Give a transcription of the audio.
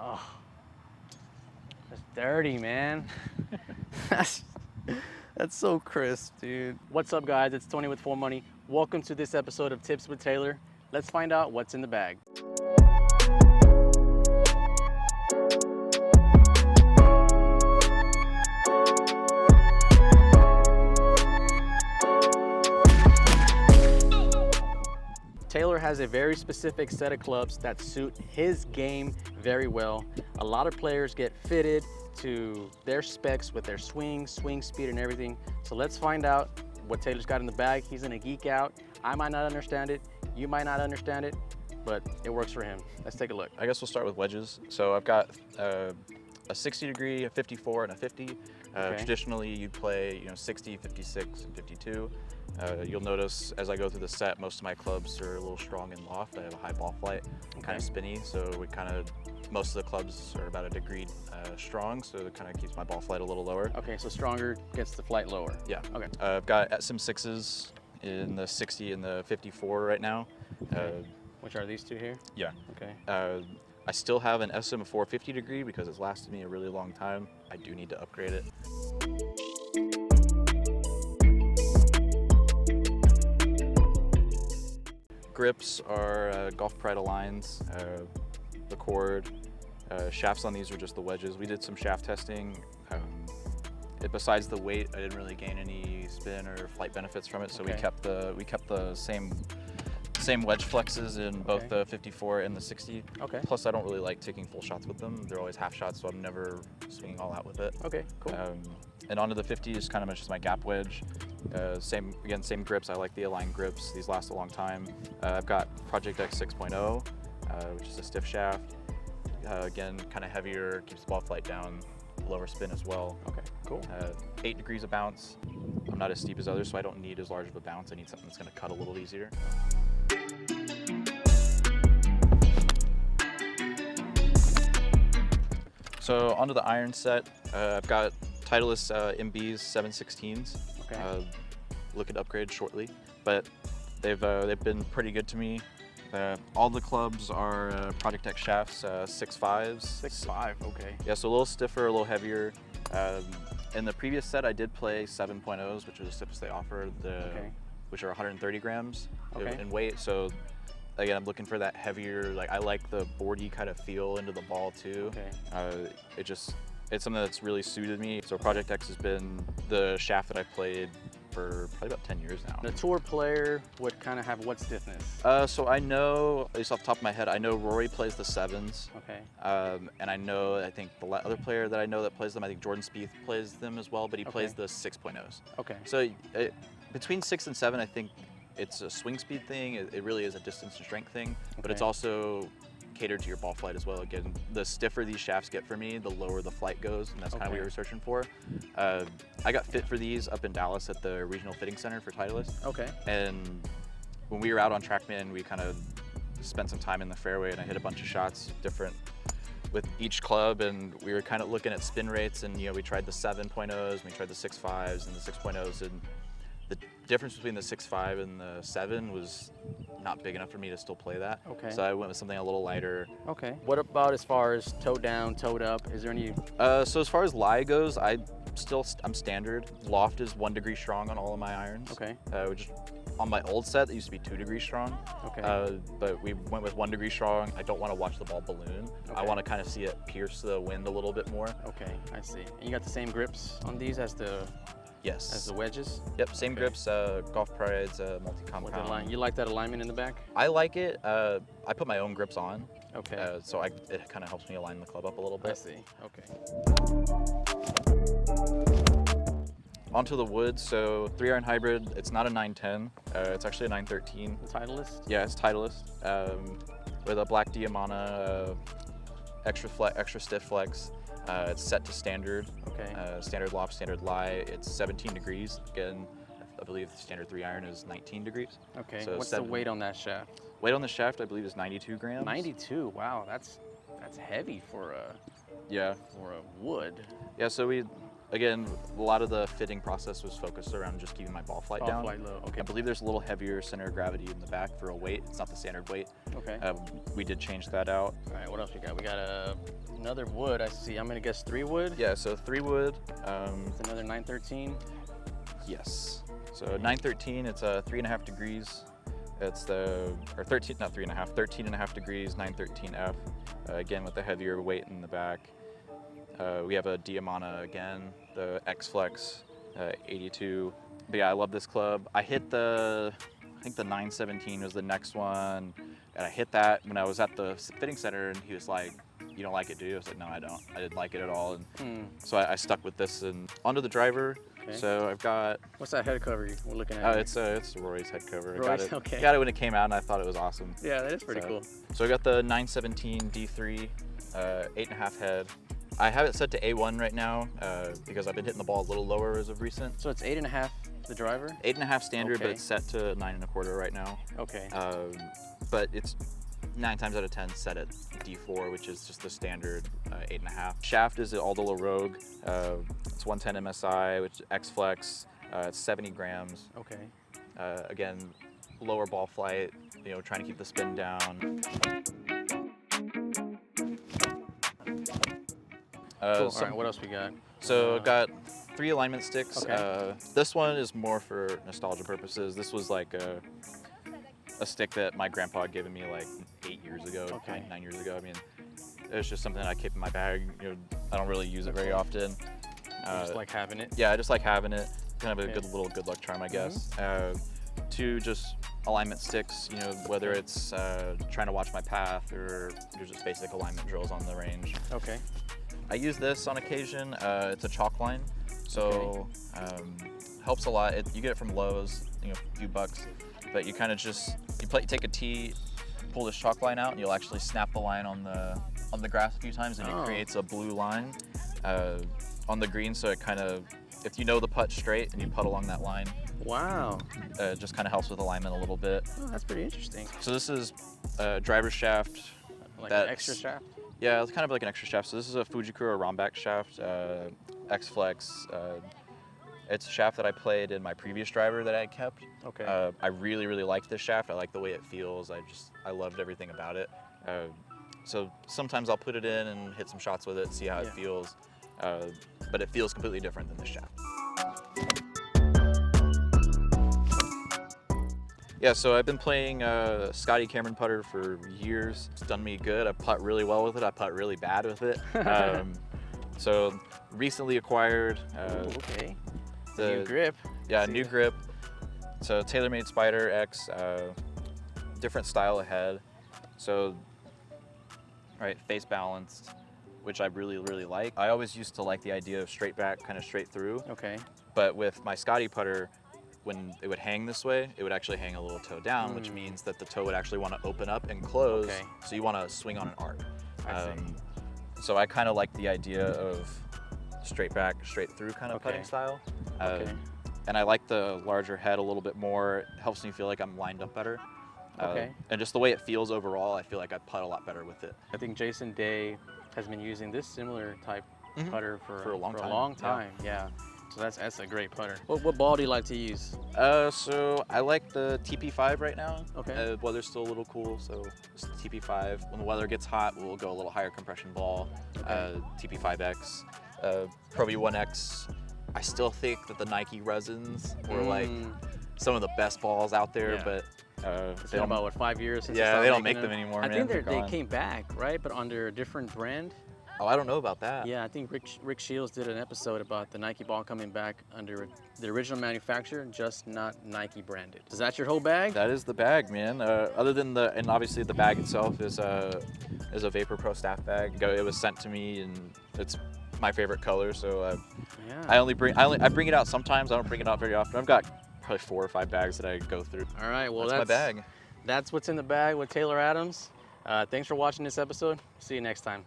Oh, that's dirty, man. That's so crisp, dude. What's up, guys? It's Tony with For Money. Welcome to this episode of Tips with Taylor. Let's find out what's in the bag. Taylor has a very specific set of clubs that suit his game very well. A lot of players get fitted to their specs with their swing speed and everything. So let's find out what Taylor's got in the bag. He's gonna geek out. I might not understand it, you might not understand it, but it works for him. Let's take a look. I guess we'll start with wedges. So I've got a 60 degree, a 54, and a 50. Okay. Traditionally, you'd play 60, 56, and 52. You'll notice as I go through the set, most of my clubs are a little strong in loft. I have a high ball flight, kind of spinny, so most of the clubs are about a degree strong, so it kind of keeps my ball flight a little lower. Okay, so stronger gets the flight lower. Yeah. Okay. I've got SM6s in the 60 and the 54 right now. Okay. Which are these two here? Yeah. Okay. I still have an SM4 50 degree because it's lasted me a really long time. I do need to upgrade it. Grips are Golf Pride Aligns, the cord. Shafts on these are just the wedges. We did some shaft testing. Besides the weight, I didn't really gain any spin or flight benefits from it, so Okay. we kept the same wedge flexes in both Okay. the 54 and the 60. Okay. Plus, I don't really like taking full shots with them. They're always half shots, so I'm never swinging all out with it. Okay, cool. And onto the 50 is kind of just my gap wedge. Same grips. I like the Align grips. These last a long time. I've got Project X 6.0, which is a stiff shaft. Again, kind of heavier, keeps the ball flight down, lower spin as well. Okay, cool. 8 degrees of bounce. I'm not as steep as others, so I don't need as large of a bounce. I need something that's going to cut a little easier. So onto the iron set. I've got Titleist MBs 716s. Okay. Looking to upgrade shortly, but they've been pretty good to me. All the clubs are Project X shafts, 6.5s. 6.5, okay. Yeah, so a little stiffer, a little heavier. In the previous set, I did play 7.0s, which are the stiffest they offer, which are 130 grams in weight. So again, I'm looking for that heavier, I like the boardy kind of feel into the ball too. Okay. It's something that's really suited me. So Project X has been the shaft that I've played for probably about 10 years now. The tour player would kind of have what stiffness? So I know, at least off the top of my head, I know Rory plays the 7s. Okay. And I think the other player that I know that plays them, I think Jordan Spieth plays them as well, but he plays the 6.0s. Okay. So between 6 and 7, I think it's a swing speed thing. It really is a distance and strength thing, but it's also catered to your ball flight as well. Again, the stiffer these shafts get for me, the lower the flight goes, and that's kind of what we were searching for. I got fit for these up in Dallas at the Regional Fitting Center for Titleist. Okay. And when we were out on TrackMan, we kind of spent some time in the fairway, and I hit a bunch of shots different with each club, and we were kind of looking at spin rates, and we tried the 7.0s, and we tried the 6.5s and the 6.0s, and the difference between the 6.5 and the 7 was not big enough for me to still play that. Okay. So I went with something a little lighter. Okay. What about as far as toe down, toed up? Is there any? So as far as lie goes, I'm standard. Loft is 1 degree strong on all of my irons. Okay. Which on my old set, it used to be 2 degrees strong. Okay. But we went with 1 degree strong. I don't want to watch the ball balloon. I Okay. want to kind of see it pierce the wind a little bit more. Okay, I see. And you got the same grips on these as the Yes. wedges? Yep, same grips, Golf Pride's With the multi-compound. line. You like that alignment in the back? I like it. I put my own grips on, Okay. so it kind of helps me align the club up a little I bit. see. Okay. Onto the wood, so 3-iron hybrid. It's not a 910. It's actually a 913. The Titleist? Yeah, it's Titleist with a black Diamana, extra stiff flex. It's set to standard. Okay. Standard loft, standard lie. It's 17 degrees. Again, I believe the standard 3-iron is 19 degrees. Okay. So What's the weight on that shaft? Weight on the shaft, I believe, is 92 grams. 92. Wow, that's heavy for a Yeah. wood. Yeah. So again, a lot of the fitting process was focused around just keeping my ball flight down. Flight low. Okay. I believe there's a little heavier center of gravity in the back for a weight. It's not the standard weight. Okay. We did change that out. All right. What else we got? We got another wood. I see. I'm gonna guess 3 wood. Yeah, so 3 wood. It's another 913. Yes. So 913, it's 3.5 degrees. It's or 13, not 3.5, 13.5 degrees, 913F. Again, with the heavier weight in the back. We have a Diamana again, the X-Flex 82. But yeah, I love this club. I think the 917 was the next one. And I hit that when I was at the fitting center, and he was like, "You don't like it, do you?" I was like, "No, I don't. I didn't like it at all." And so I stuck with this. And onto the driver. Okay. So I've got. What's that head cover we're looking at? Oh, here? it's Roy's head cover. Roy's, I got it. okay. Got it when it came out, and I thought it was awesome. Yeah, that is pretty cool. So I got the 917 D3, 8.5 head. I have it set to A1 right now because I've been hitting the ball a little lower as of recent. So it's 8.5 the driver. 8.5 standard, but Okay. it's set to 9.25 right now. Okay. But it's 9 times out of 10 set at D4, which is just the standard 8.5. Shaft is the Aldo Rogue. It's 110 MSI, which is X-Flex. It's 70 grams. Okay. Again, lower ball flight, trying to keep the spin down. Cool. All right. What else we got? So I've got 3 alignment sticks. Okay. This one is more for nostalgia purposes. This was like a stick that my grandpa had given me like 8 years ago, Okay. 9 years ago. I mean, it's just something I keep in my bag. I don't really use it very often. I just like having it. Yeah, I just like having it. Kind of a Okay. good luck charm, I guess. 2 just alignment sticks. Whether it's trying to watch my path or there's just basic alignment drills on the range. Okay. I use this on occasion. It's a chalk line, so helps a lot. You get it from Lowe's, a few bucks, but you kind of just take a tee, pull this chalk line out, and you'll actually snap the line on the grass a few times, and it creates a blue line on the green. So it kind of, if you know the putt straight and you putt along that line, Wow. it just kind of helps with alignment a little bit. Oh, that's pretty interesting. So this is driver's shaft. Like an extra shaft. Yeah, it's kind of like an extra shaft. So this is a Fujikura Romback shaft, X-Flex. It's a shaft that I played in my previous driver that I had kept. Okay. I really, really like this shaft. I like the way it feels. I loved everything about it. So sometimes I'll put it in and hit some shots with it, see how it feels. But it feels completely different than this shaft. Yeah, so I've been playing Scotty Cameron putter for years. It's done me good. I putt really well with it. I putt really bad with it. So recently acquired Okay. the New grip. Yeah, new grip. So TaylorMade Spider X, different style of head. So, right, face balanced, which I really, really like. I always used to like the idea of straight back, kind of straight through. Okay. But with my Scotty putter, when it would hang this way, it would actually hang a little toe down, which means that the toe would actually want to open up and close. Okay. So you want to swing on an arc. I see. So I kind of like the idea of straight back, straight through kind of Okay. putting style. Okay. And I like the larger head a little bit more. It helps me feel like I'm lined up better. Okay. And just the way it feels overall, I feel like I putt a lot better with it. I think Jason Day has been using this similar type putter for a long time. time. Yeah. So that's a great putter. What ball do you like to use? So I like the TP5 right now. Okay. Weather's still a little cool, so it's the TP5. When the weather gets hot, we'll go a little higher compression ball, TP5X. Pro V1X. I still think that the Nike resins were like some of the best balls out there, Yeah. but It's been about 5 years since yeah, stopped they don't making make them anymore, I man. think They're they gone. came back, right? But under a different brand. Oh, I don't know about that. Yeah, I think Rick Shields did an episode about the Nike ball coming back under the original manufacturer, just not Nike branded. Is that your whole bag? That is the bag, man. Other than and obviously the bag itself is a Vapor Pro staff bag. It was sent to me, and it's my favorite color. So Yeah. I bring it out sometimes. I don't bring it out very often. I've got probably 4 or 5 bags that I go through. All right. Well, that's my bag. That's what's in the bag with Taylor Adams. Thanks for watching this episode. See you next time.